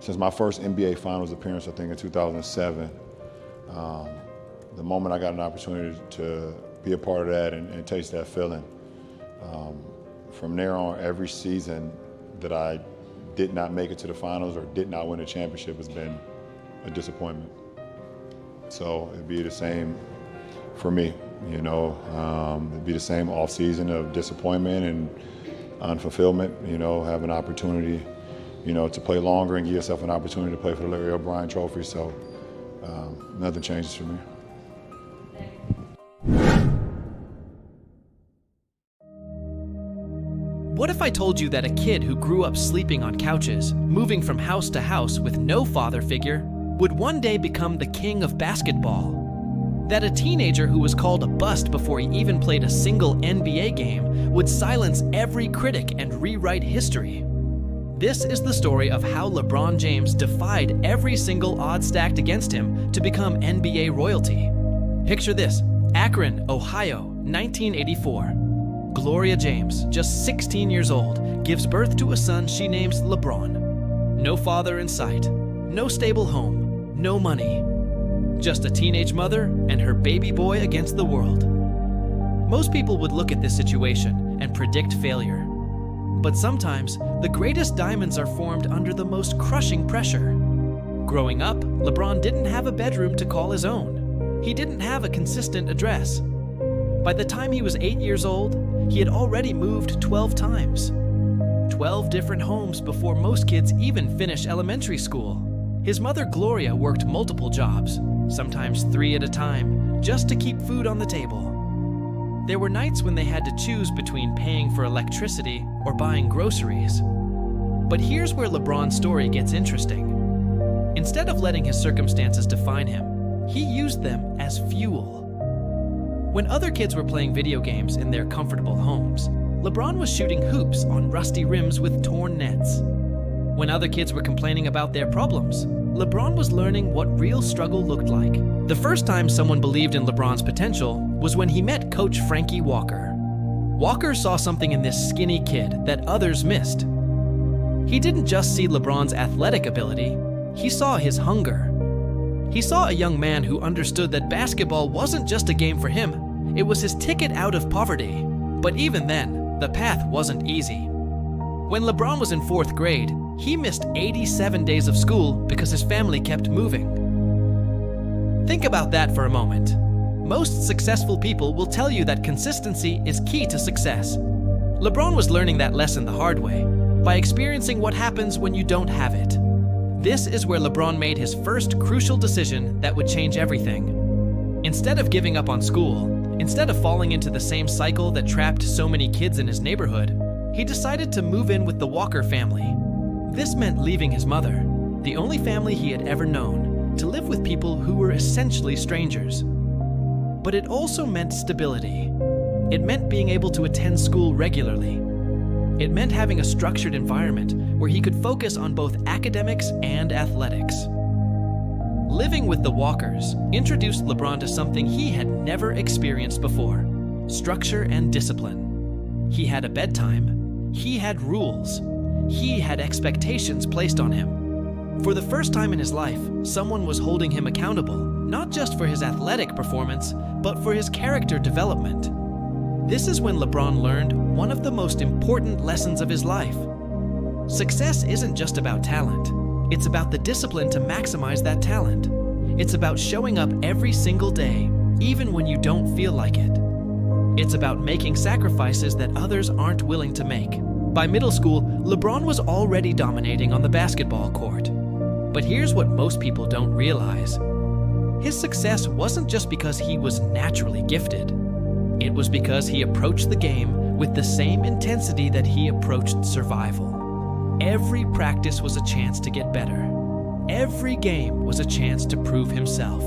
since my first NBA Finals appearance, I think in 2007, the moment I got an opportunity to be a part of that and taste that feeling, from there on, every season that I did not make it to the finals or did not win a championship has been a disappointment. So it'd be the same for me, you know. It'd be the same off season of disappointment and unfulfillment, you know, have an opportunity, you know, to play longer and give yourself an opportunity to play for the Larry O'Brien Trophy. So nothing changes for me. What if I told you that a kid who grew up sleeping on couches, moving from house to house with no father figure, would one day become the king of basketball? That a teenager who was called a bust before he even played a single NBA game would silence every critic and rewrite history? This is the story of how LeBron James defied every single odds stacked against him to become NBA royalty. Picture this: Akron, Ohio, 1984. Gloria James, just 16 years old, gives birth to a son she names LeBron. No father in sight, no stable home, no money. Just a teenage mother and her baby boy against the world. Most people would look at this situation and predict failure. But sometimes, the greatest diamonds are formed under the most crushing pressure. Growing up, LeBron didn't have a bedroom to call his own. He didn't have a consistent address. By the time he was 8 years old, he had already moved 12 times. 12 different homes before most kids even finish elementary school. His mother Gloria worked multiple jobs, sometimes 3 at a time, just to keep food on the table. There were nights when they had to choose between paying for electricity or buying groceries. But here's where LeBron's story gets interesting. Instead of letting his circumstances define him, he used them as fuel. When other kids were playing video games in their comfortable homes, LeBron was shooting hoops on rusty rims with torn nets. When other kids were complaining about their problems, LeBron was learning what real struggle looked like. The first time someone believed in LeBron's potential was when he met Coach Frankie Walker. Walker saw something in this skinny kid that others missed. He didn't just see LeBron's athletic ability, he saw his hunger. He saw a young man who understood that basketball wasn't just a game for him, it was his ticket out of poverty. But even then, the path wasn't easy. When LeBron was in 4th grade, he missed 87 days of school because his family kept moving. Think about that for a moment. Most successful people will tell you that consistency is key to success. LeBron was learning that lesson the hard way, by experiencing what happens when you don't have it. This is where LeBron made his first crucial decision that would change everything. Instead of giving up on school, instead of falling into the same cycle that trapped so many kids in his neighborhood, he decided to move in with the Walker family. This meant leaving his mother, the only family he had ever known, to live with people who were essentially strangers. But it also meant stability. It meant being able to attend school regularly. It meant having a structured environment where he could focus on both academics and athletics. Living with the Walkers introduced LeBron to something he had never experienced before: structure and discipline. He had a bedtime. He had rules. He had expectations placed on him. For the first time in his life, someone was holding him accountable, not just for his athletic performance, but for his character development. This is when LeBron learned one of the most important lessons of his life. Success isn't just about talent. It's about the discipline to maximize that talent. It's about showing up every single day, even when you don't feel like it. It's about making sacrifices that others aren't willing to make. By middle school, LeBron was already dominating on the basketball court. But here's what most people don't realize. His success wasn't just because he was naturally gifted. It was because he approached the game with the same intensity that he approached survival. Every practice was a chance to get better. Every game was a chance to prove himself.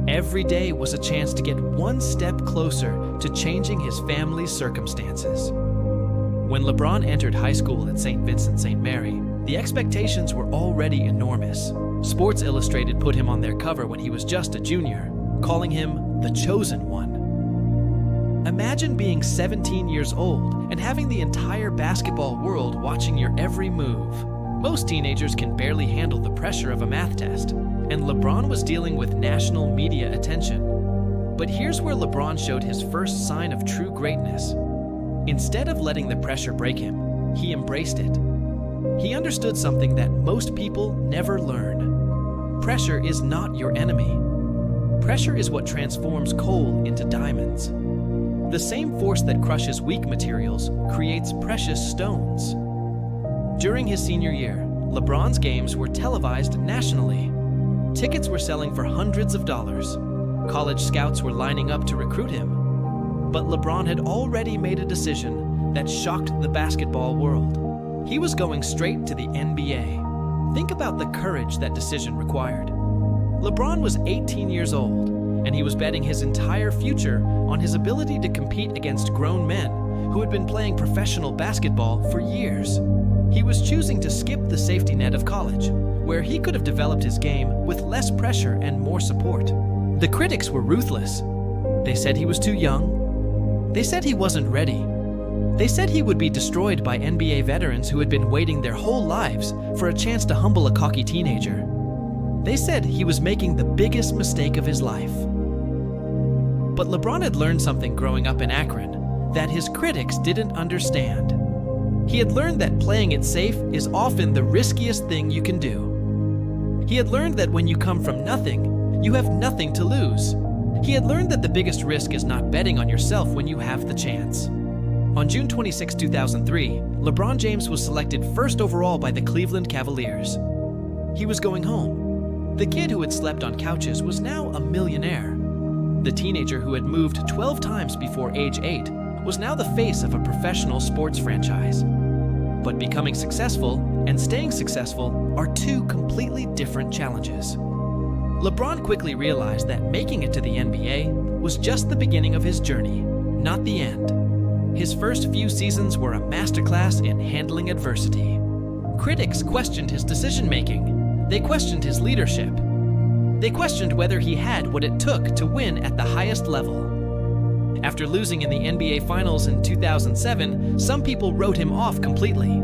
Every day was a chance to get one step closer to changing his family's circumstances. When LeBron entered high school at St. Vincent St. Mary, the expectations were already enormous. Sports Illustrated put him on their cover when he was just a junior, calling him the chosen one. Imagine being 17 years old and having the entire basketball world watching your every move. Most teenagers can barely handle the pressure of a math test, and LeBron was dealing with national media attention. But here's where LeBron showed his first sign of true greatness. Instead of letting the pressure break him, he embraced it. He understood something that most people never learn. Pressure is not your enemy. Pressure is what transforms coal into diamonds. The same force that crushes weak materials creates precious stones. During his senior year, LeBron's games were televised nationally. Tickets were selling for hundreds of dollars. College scouts were lining up to recruit him. But LeBron had already made a decision that shocked the basketball world. He was going straight to the NBA. Think about the courage that decision required. LeBron was 18 years old, and he was betting his entire future on his ability to compete against grown men who had been playing professional basketball for years. He was choosing to skip the safety net of college, where he could have developed his game with less pressure and more support. The critics were ruthless. They said he was too young. They said he wasn't ready. They said he would be destroyed by NBA veterans who had been waiting their whole lives for a chance to humble a cocky teenager. They said he was making the biggest mistake of his life. But LeBron had learned something growing up in Akron that his critics didn't understand. He had learned that playing it safe is often the riskiest thing you can do. He had learned that when you come from nothing, you have nothing to lose. He had learned that the biggest risk is not betting on yourself when you have the chance. On June 26, 2003, LeBron James was selected first overall by the Cleveland Cavaliers. He was going home. The kid who had slept on couches was now a millionaire. The teenager who had moved 12 times before age 8 was now the face of a professional sports franchise. But becoming successful and staying successful are two completely different challenges. LeBron quickly realized that making it to the NBA was just the beginning of his journey, not the end. His first few seasons were a masterclass in handling adversity. Critics questioned his decision-making. They questioned his leadership. They questioned whether he had what it took to win at the highest level. After losing in the NBA Finals in 2007, some people wrote him off completely.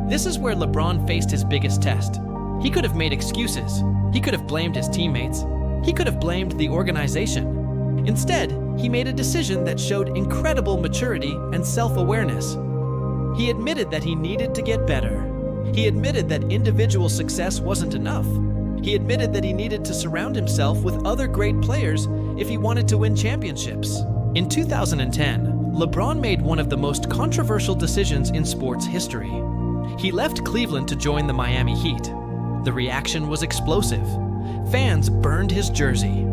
This is where LeBron faced his biggest test. He could have made excuses. He could have blamed his teammates. He could have blamed the organization. Instead, he made a decision that showed incredible maturity and self-awareness. He admitted that he needed to get better. He admitted that individual success wasn't enough. He admitted that he needed to surround himself with other great players if he wanted to win championships. In 2010, LeBron made one of the most controversial decisions in sports history. He left Cleveland to join the Miami Heat. The reaction was explosive. Fans burned his jersey.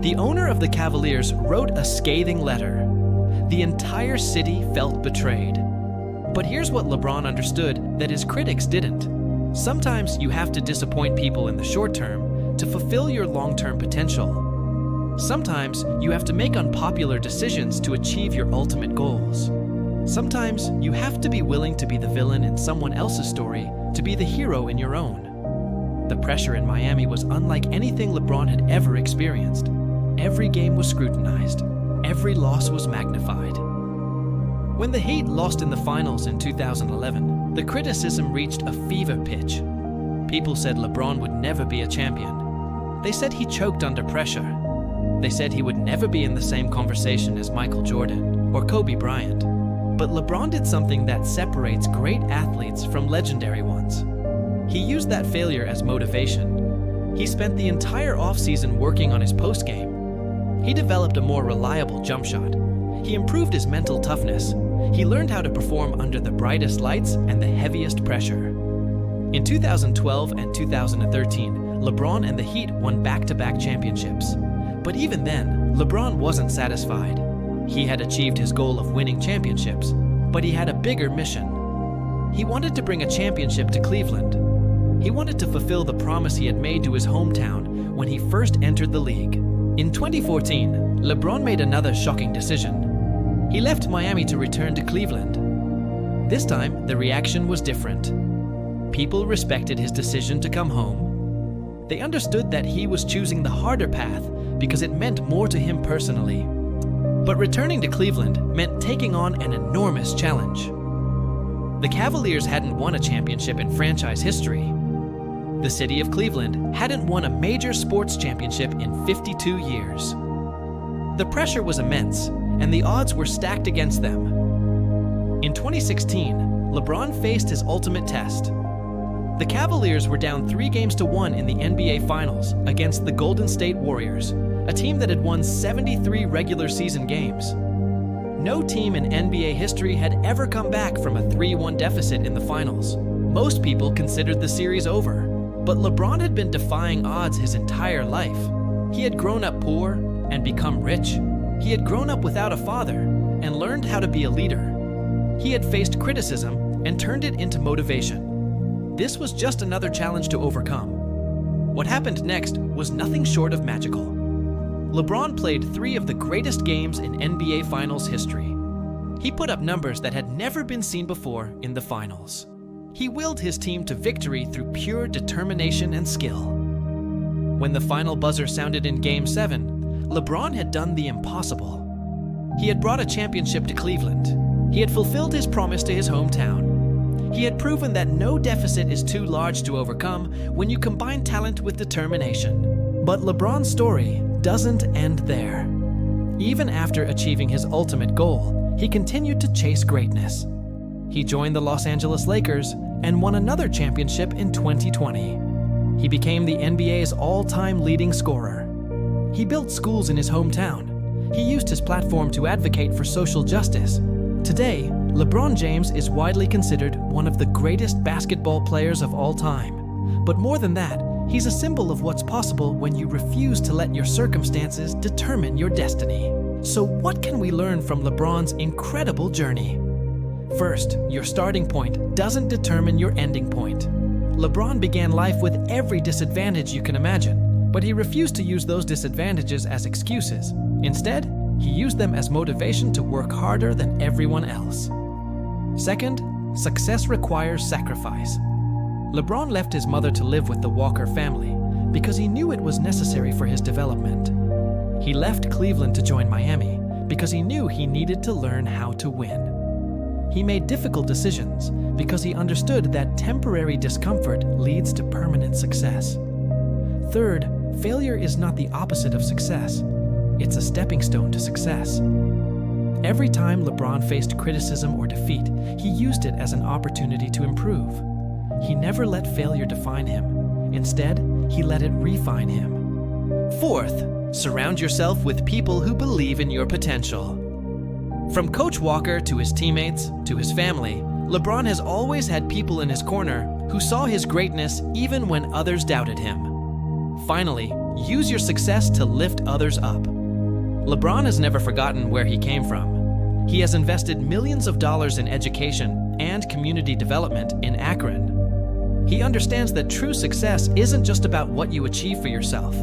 The owner of the Cavaliers wrote a scathing letter. The entire city felt betrayed. But here's what LeBron understood that his critics didn't. Sometimes you have to disappoint people in the short term to fulfill your long-term potential. Sometimes you have to make unpopular decisions to achieve your ultimate goals. Sometimes you have to be willing to be the villain in someone else's story to be the hero in your own. The pressure in Miami was unlike anything LeBron had ever experienced. Every game was scrutinized. Every loss was magnified. When the Heat lost in the finals in 2011, the criticism reached a fever pitch. People said LeBron would never be a champion. They said he choked under pressure. They said he would never be in the same conversation as Michael Jordan or Kobe Bryant. But LeBron did something that separates great athletes from legendary ones. He used that failure as motivation. He spent the entire offseason working on his postgame. He developed a more reliable jump shot. He improved his mental toughness. He learned how to perform under the brightest lights and the heaviest pressure. In 2012 and 2013, LeBron and the Heat won back-to-back championships. But even then, LeBron wasn't satisfied. He had achieved his goal of winning championships, but he had a bigger mission. He wanted to bring a championship to Cleveland. He wanted to fulfill the promise he had made to his hometown when he first entered the league. In 2014, LeBron made another shocking decision. He left Miami to return to Cleveland. This time, the reaction was different. People respected his decision to come home. They understood that he was choosing the harder path because it meant more to him personally. But returning to Cleveland meant taking on an enormous challenge. The Cavaliers hadn't won a championship in franchise history. The city of Cleveland hadn't won a major sports championship in 52 years. The pressure was immense, and the odds were stacked against them. In 2016, LeBron faced his ultimate test. The Cavaliers were down 3-1 in the NBA Finals against the Golden State Warriors, a team that had won 73 regular season games. No team in NBA history had ever come back from a 3-1 deficit in the finals. Most people considered the series over, but LeBron had been defying odds his entire life. He had grown up poor and become rich. He had grown up without a father and learned how to be a leader. He had faced criticism and turned it into motivation. This was just another challenge to overcome. What happened next was nothing short of magical. LeBron played 3 of the greatest games in NBA Finals history. He put up numbers that had never been seen before in the finals. He willed his team to victory through pure determination and skill. When the final buzzer sounded in Game 7, LeBron had done the impossible. He had brought a championship to Cleveland. He had fulfilled his promise to his hometown. He had proven that no deficit is too large to overcome when you combine talent with determination. But LeBron's story doesn't end there. Even after achieving his ultimate goal, he continued to chase greatness. He joined the Los Angeles Lakers and won another championship in 2020. He became the NBA's all-time leading scorer. He built schools in his hometown. He used his platform to advocate for social justice. Today, LeBron James is widely considered one of the greatest basketball players of all time. But more than that, he's a symbol of what's possible when you refuse to let your circumstances determine your destiny. So what can we learn from LeBron's incredible journey? First, your starting point doesn't determine your ending point. LeBron began life with every disadvantage you can imagine, but he refused to use those disadvantages as excuses. Instead, he used them as motivation to work harder than everyone else. Second, success requires sacrifice. LeBron left his mother to live with the Walker family because he knew it was necessary for his development. He left Cleveland to join Miami because he knew he needed to learn how to win. He made difficult decisions because he understood that temporary discomfort leads to permanent success. Third, failure is not the opposite of success. It's a stepping stone to success. Every time LeBron faced criticism or defeat, he used it as an opportunity to improve. He never let failure define him. Instead, he let it refine him. Fourth, surround yourself with people who believe in your potential. From Coach Walker to his teammates to his family, LeBron has always had people in his corner who saw his greatness even when others doubted him. Finally, use your success to lift others up. LeBron has never forgotten where he came from. He has invested millions of dollars in education and community development in Akron. He understands that true success isn't just about what you achieve for yourself.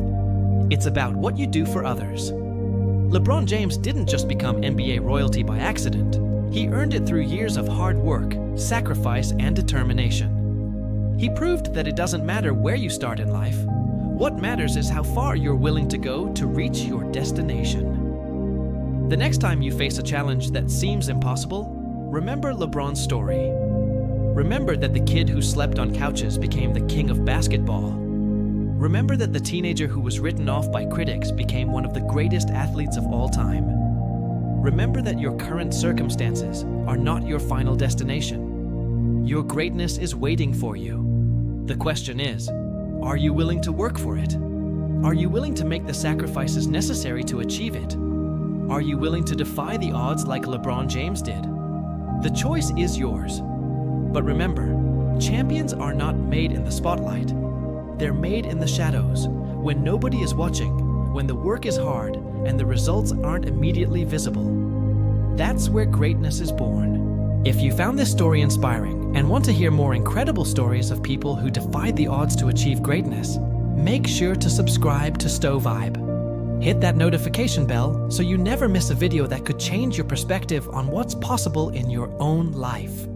It's about what you do for others. LeBron James didn't just become NBA royalty by accident. He earned it through years of hard work, sacrifice, and determination. He proved that it doesn't matter where you start in life. What matters is how far you're willing to go to reach your destination. The next time you face a challenge that seems impossible, remember LeBron's story. Remember that the kid who slept on couches became the king of basketball. Remember that the teenager who was written off by critics became one of the greatest athletes of all time. Remember that your current circumstances are not your final destination. Your greatness is waiting for you. The question is, are you willing to work for it? Are you willing to make the sacrifices necessary to achieve it? Are you willing to defy the odds like LeBron James did? The choice is yours. But remember, champions are not made in the spotlight. They're made in the shadows, when nobody is watching, when the work is hard, and the results aren't immediately visible. That's where greatness is born. If you found this story inspiring and want to hear more incredible stories of people who defied the odds to achieve greatness, make sure to subscribe to StoVibe. Hit that notification bell so you never miss a video that could change your perspective on what's possible in your own life.